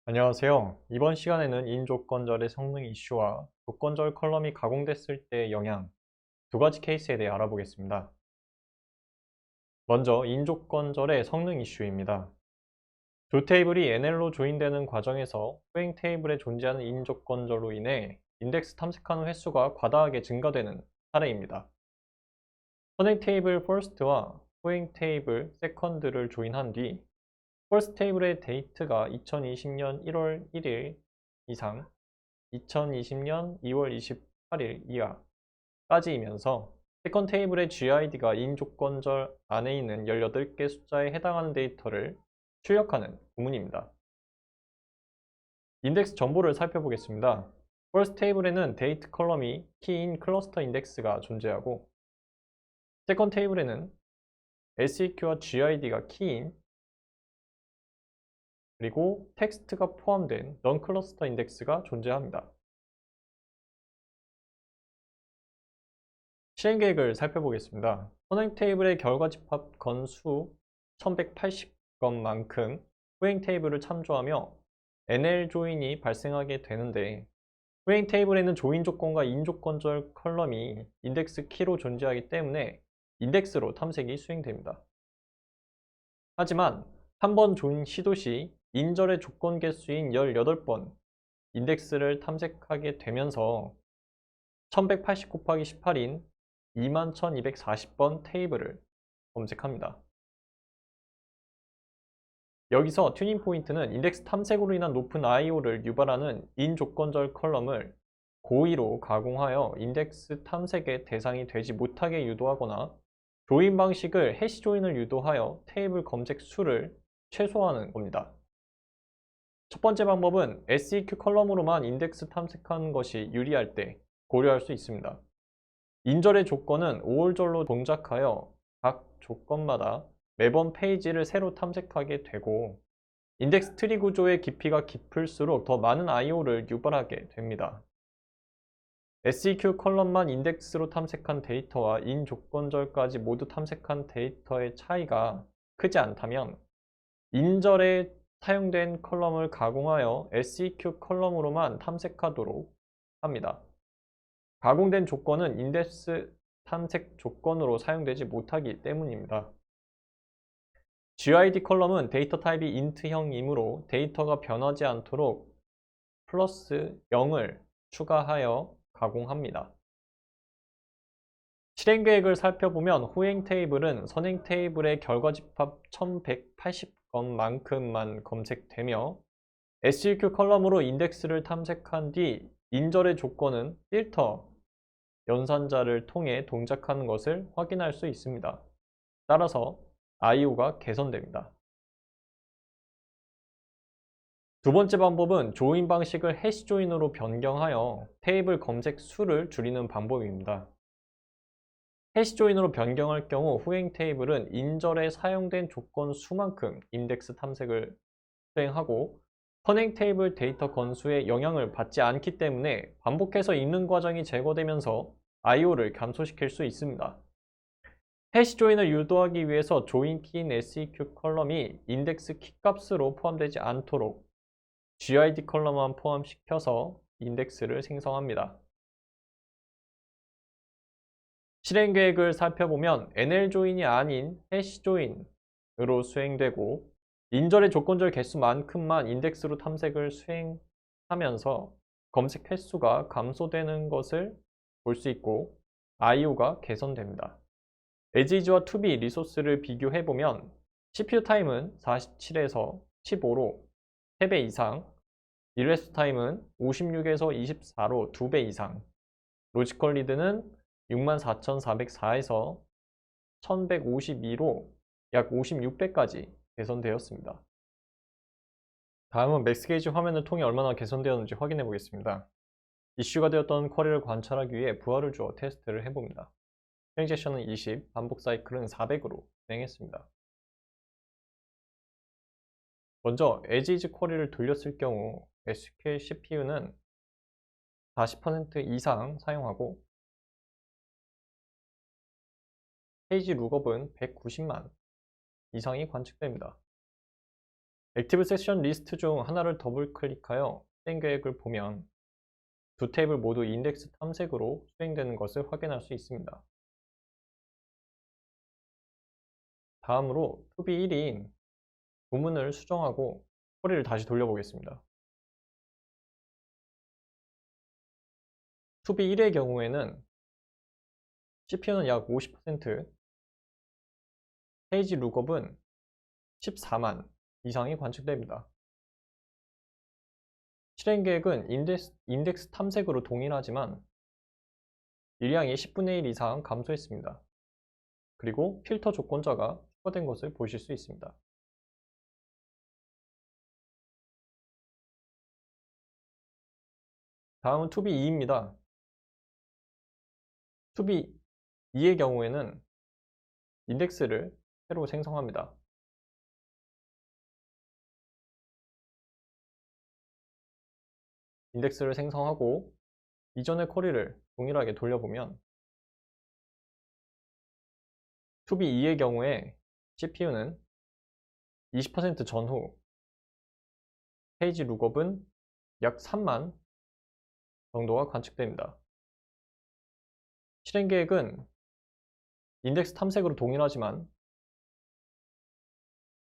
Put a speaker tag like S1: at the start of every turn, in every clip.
S1: 안녕하세요. 이번 시간에는 인조건절의 성능 이슈와 조건절 컬럼이 가공됐을 때의 영향 두 가지 케이스에 대해 알아보겠습니다. 먼저 인조건절의 성능 이슈입니다. 두 테이블이 NL로 조인되는 과정에서 호행 테이블에 존재하는 인조건절로 인해 인덱스 탐색하는 횟수가 과다하게 증가되는 사례입니다. 선행 테이블 first와 호행 테이블 second를 조인한 뒤 first 테이블의 데이트가 2020년 1월 1일 이상 2020년 2월 28일 이하까지이면서 세컨 테이블의 GID가 인조건절 안에 있는 18개 숫자에 해당하는 데이터를 출력하는 구문입니다. 인덱스 정보를 살펴보겠습니다. first 테이블에는 데이트 컬럼이 키인 클러스터 인덱스가 존재하고 second 테이블에는 SEQ와 GID가 키인 그리고 텍스트가 포함된 non 클러스터 인덱스가 존재합니다. 실행 계획을 살펴보겠습니다. 선행 테이블의 결과 집합 건수 1180건만큼 후행 테이블을 참조하며 NL 조인이 발생하게 되는데 후행 테이블에는 조인 조건과 인조건절 컬럼이 인덱스 키로 존재하기 때문에 인덱스로 탐색이 수행됩니다. 하지만 한 번 조인 시도 시 인절의 조건 개수인 18번 인덱스를 탐색하게 되면서 1180 곱하기 18인 21,240번 테이블을 검색합니다. 여기서 튜닝 포인트는 인덱스 탐색으로 인한 높은 IO를 유발하는 인조건절 컬럼을 고의로 가공하여 인덱스 탐색의 대상이 되지 못하게 유도하거나 조인 방식을 해시 조인을 유도하여 테이블 검색 수를 최소화하는 겁니다. 첫 번째 방법은 SEQ 컬럼으로만 인덱스 탐색하는 것이 유리할 때 고려할 수 있습니다. 인절의 조건은 5월절로 동작하여 각 조건마다 매번 페이지를 새로 탐색하게 되고 인덱스 트리 구조의 깊이가 깊을수록 더 많은 IO를 유발하게 됩니다. SEQ 컬럼만 인덱스로 탐색한 데이터와 인 조건절까지 모두 탐색한 데이터의 차이가 크지 않다면 인절에 사용된 컬럼을 가공하여 SEQ 컬럼으로만 탐색하도록 합니다. 가공된 조건은 인덱스 탐색 조건으로 사용되지 못하기 때문입니다. GID 컬럼은 데이터 타입이 int형이므로 데이터가 변하지 않도록 플러스 0을 추가하여 가공합니다. 실행 계획을 살펴보면 후행 테이블은 선행 테이블의 결과 집합 1180건만큼만 검색되며 SEQ 컬럼으로 인덱스를 탐색한 뒤 인절의 조건은 필터 연산자를 통해 동작하는 것을 확인할 수 있습니다. 따라서 IO가 개선됩니다. 두 번째 방법은 조인 방식을 해시 조인으로 변경하여 테이블 검색 수를 줄이는 방법입니다. 해시 조인으로 변경할 경우 후행 테이블은 인절에 사용된 조건 수만큼 인덱스 탐색을 수행하고 선행 테이블 데이터 건수에 영향을 받지 않기 때문에 반복해서 읽는 과정이 제거되면서 IO를 감소시킬 수 있습니다. 해시 조인을 유도하기 위해서 조인 키인 SEQ 컬럼이 인덱스 키 값으로 포함되지 않도록 GID 컬럼만 포함시켜서 인덱스를 생성합니다. 실행 계획을 살펴보면 NL 조인이 아닌 해시 조인으로 수행되고 인절의 조건절 개수만큼만 인덱스로 탐색을 수행하면서 검색 횟수가 감소되는 것을 볼 수 있고 IO가 개선됩니다. 에지이즈와 투비 리소스를 비교해보면 CPU 타임은 47에서 15로 3배 이상, 일레스 타임은 56에서 24로 2배 이상, 로지컬 리드는 64,404에서 1152로 약 56배까지 개선되었습니다. 다음은 맥스게이지 화면을 통해 얼마나 개선되었는지 확인해 보겠습니다. 이슈가 되었던 쿼리를 관찰하기 위해 부하를 주어 테스트를 해봅니다. 수행 세션은 20, 반복 사이클은 400으로 진행했습니다. 먼저 에지이즈 쿼리를 돌렸을 경우 SQL CPU는 40% 이상 사용하고 페이지 룩업은 190만 이상이 관측됩니다. 액티브 세션 리스트 중 하나를 더블 클릭하여 실행 계획을 보면 두 테이블 모두 인덱스 탐색으로 수행되는 것을 확인할 수 있습니다. 다음으로 to be 1인 구문을 수정하고 쿼리를 다시 돌려보겠습니다. to be 1의 경우에는 CPU는 약 50%, 페이지 룩업은 14만 이상이 관측됩니다. 실행 계획은 인덱스 탐색으로 동일하지만 일량이 10분의 1 이상 감소했습니다. 그리고 필터 조건자가 추가된 것을 보실 수 있습니다. 다음은 to be 2입니다. to be 2의 경우에는 인덱스를 새로 생성합니다. 인덱스를 생성하고 이전의 쿼리를 동일하게 돌려보면 to be 2의 경우에 CPU는 20% 전후, 페이지 룩업은 약 3만 정도가 관측됩니다. 실행 계획은 인덱스 탐색으로 동일하지만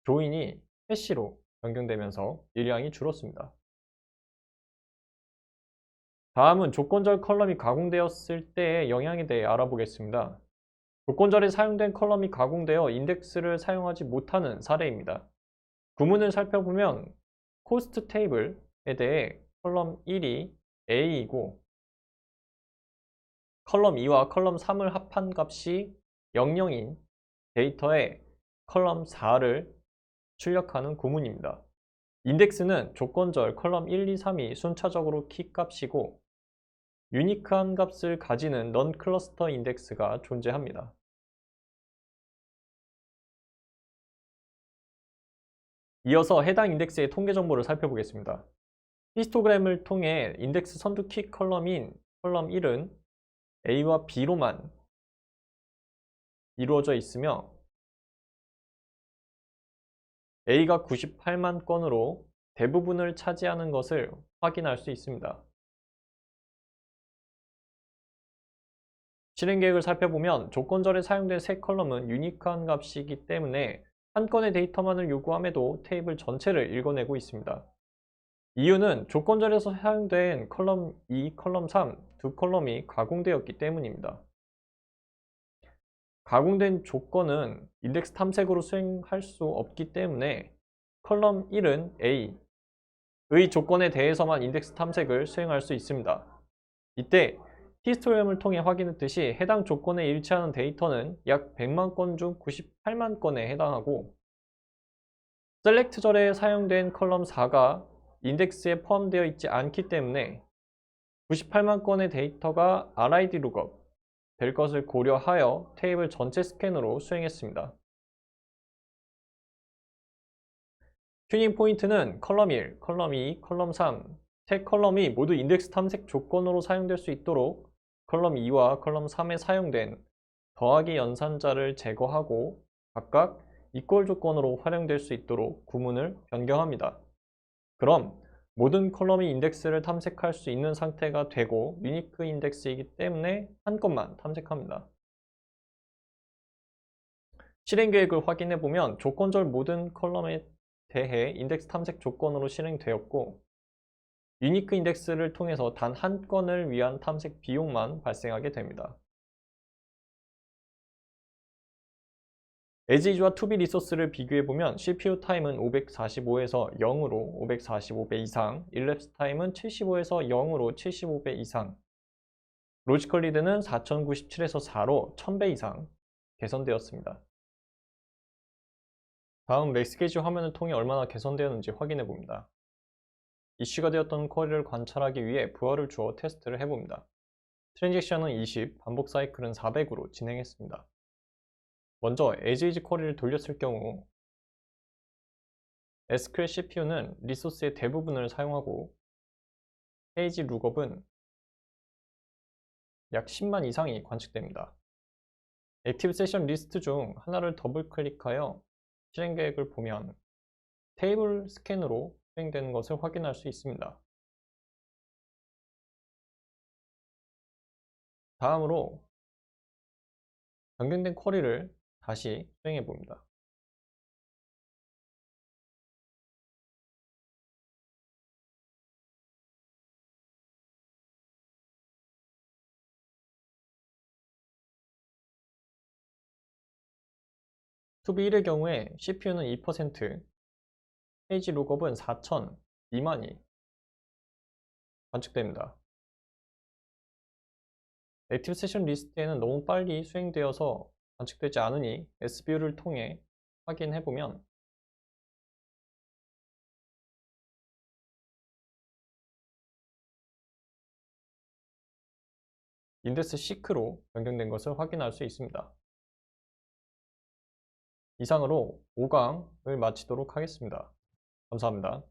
S1: 조인이 해시로 변경되면서 일량이 줄었습니다. 다음은 조건절 컬럼이 가공되었을 때의 영향에 대해 알아보겠습니다. 조건절에 사용된 컬럼이 가공되어 인덱스를 사용하지 못하는 사례입니다. 구문을 살펴보면 코스트 테이블에 대해 컬럼 1이 A이고 컬럼 2와 컬럼 3을 합한 값이 00인 데이터에 컬럼 4를 출력하는 구문입니다. 인덱스는 조건절 컬럼 1, 2, 3이 순차적으로 키 값이고 유니크한 값을 가지는 넌 클러스터 인덱스가 존재합니다. 이어서 해당 인덱스의 통계 정보를 살펴보겠습니다. 히스토그램을 통해 인덱스 선두 키 컬럼인 컬럼 1은 A와 B로만 이루어져 있으며 A가 98만 건으로 대부분을 차지하는 것을 확인할 수 있습니다. 실행 계획을 살펴보면 조건절에 사용된 세 컬럼은 유니크한 값이기 때문에 한 건의 데이터만을 요구함에도 테이블 전체를 읽어내고 있습니다. 이유는 조건절에서 사용된 컬럼 2, 컬럼 3 두 컬럼이 가공되었기 때문입니다. 가공된 조건은 인덱스 탐색으로 수행할 수 없기 때문에 컬럼 1은 A의 조건에 대해서만 인덱스 탐색을 수행할 수 있습니다. 이때 히스토그램을 통해 확인했듯이 해당 조건에 일치하는 데이터는 약 100만 건 중 98만 건에 해당하고 셀렉트절에 사용된 컬럼 4가 인덱스에 포함되어 있지 않기 때문에 98만 건의 데이터가 RID 룩업 될 것을 고려하여 테이블 전체 스캔으로 수행했습니다. 튜닝 포인트는 컬럼 1, 컬럼 2, 컬럼 3, 세 컬럼이 모두 인덱스 탐색 조건으로 사용될 수 있도록 컬럼 2와 컬럼 3에 사용된 더하기 연산자를 제거하고 각각 이퀄 조건으로 활용될 수 있도록 구문을 변경합니다. 그럼 모든 컬럼이 인덱스를 탐색할 수 있는 상태가 되고 유니크 인덱스이기 때문에 한 건만 탐색합니다. 실행 계획을 확인해 보면 조건절 모든 컬럼에 대해 인덱스 탐색 조건으로 실행되었고 유니크 인덱스를 통해서 단 한 건을 위한 탐색 비용만 발생하게 됩니다. 에지이즈와 투비 리소스를 비교해보면 CPU 타임은 545에서 0으로 545배 이상, 일랩스 타임은 75에서 0으로 75배 이상, 로지컬 리드는 4097에서 4로 1000배 이상 개선되었습니다. 다음 맥스게이지 화면을 통해 얼마나 개선되었는지 확인해 봅니다. 이슈가 되었던 쿼리를 관찰하기 위해 부하를 주어 테스트를 해봅니다. 트랜잭션은 20, 반복 사이클은 400으로 진행했습니다. 먼저 에지이지 쿼리를 돌렸을 경우 SQL CPU는 리소스의 대부분을 사용하고 페이지 룩업은 약 10만 이상이 관측됩니다. 액티브 세션 리스트 중 하나를 더블 클릭하여 실행 계획을 보면 테이블 스캔으로 수행되는 것을 확인할 수 있습니다. 다음으로 변경된 쿼리를 다시 수행해 봅니다. 투비 1의 경우에 CPU는 2%, 페이지 룩업은 4000 미만이 관측됩니다. 액티브 세션 리스트에는 너무 빨리 수행되어서 관측되지 않으니 SVU를 통해 확인해보면 인덱스 시크로 변경된 것을 확인할 수 있습니다. 이상으로 5강을 마치도록 하겠습니다. 감사합니다.